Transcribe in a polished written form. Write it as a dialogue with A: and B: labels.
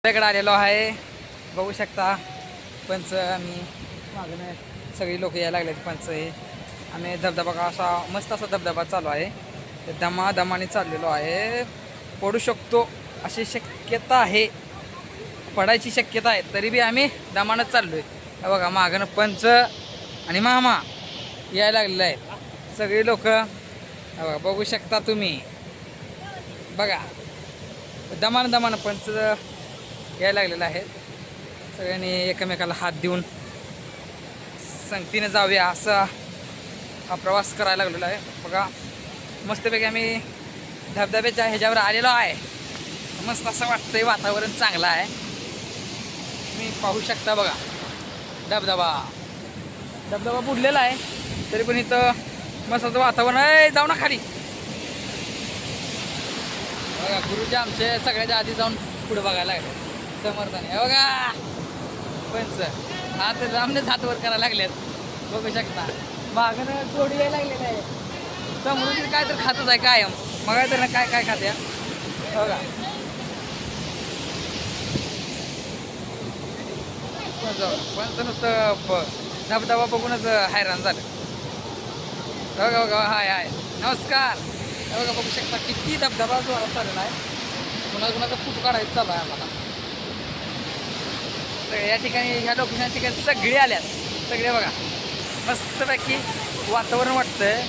A: इकडे आलेलो आहे, बघू शकता. पंच आम्ही मागणं सगळी लोक यायला लागलेत. पंच हे आम्ही धबधबा का असा मस्त असा धबधबा चालू आहे. दमाने चाललेलो आहे. पडू शकतो अशी शक्यता आहे, पडायची शक्यता आहे, तरी बी आम्ही दमानच चाललोय. बघा मागणं पंच आणि मामा यायला लागलेले आहेत. सगळी लोक बघू शकता तुम्ही. बघा दमानं पंच यायला लागलेलं आहे. सगळ्यांनी एकमेकाला हात देऊन संगतीने जाऊया असा हा प्रवास करायला लागलेला आहे. बघा मस्तपैकी आम्ही धबधब्याच्या ह्याच्यावर आलेलो आहे. मस्त असं वाटतंय, वातावरण चांगलं आहे. तुम्ही पाहू शकता. बघा धबधबा बुडलेला आहे, तरी पण इथं मस्त असं वातावरण आहे. जाऊ ना खाली. बघा गुरुजी आमचे सगळ्याच्या आधी जाऊन पुढे बघायला लागले समर्थाने. बघा पंच हात लांबनेच हात वर करायला लागलेत. बघू शकता मागणं जोडी यायला लागलेलं आहे. समृद्धी काय तर खातच आहे कायम. मग तर ना काय खाते. बघा पंच नुसतं धबधबा बघूनच हैराण झालं. बघा हाय नमस्कार. बघा बघू शकता किती धबधबा जोरात चाललेला आहे. कुणाचा फोटो काढायचं चालू आहे आम्हाला. या ठिकाणी ह्या लोकेशन ठिकाणी सगळे आल्यात. सगळे बघा मस्तपैकी वातावरण वाटतंय.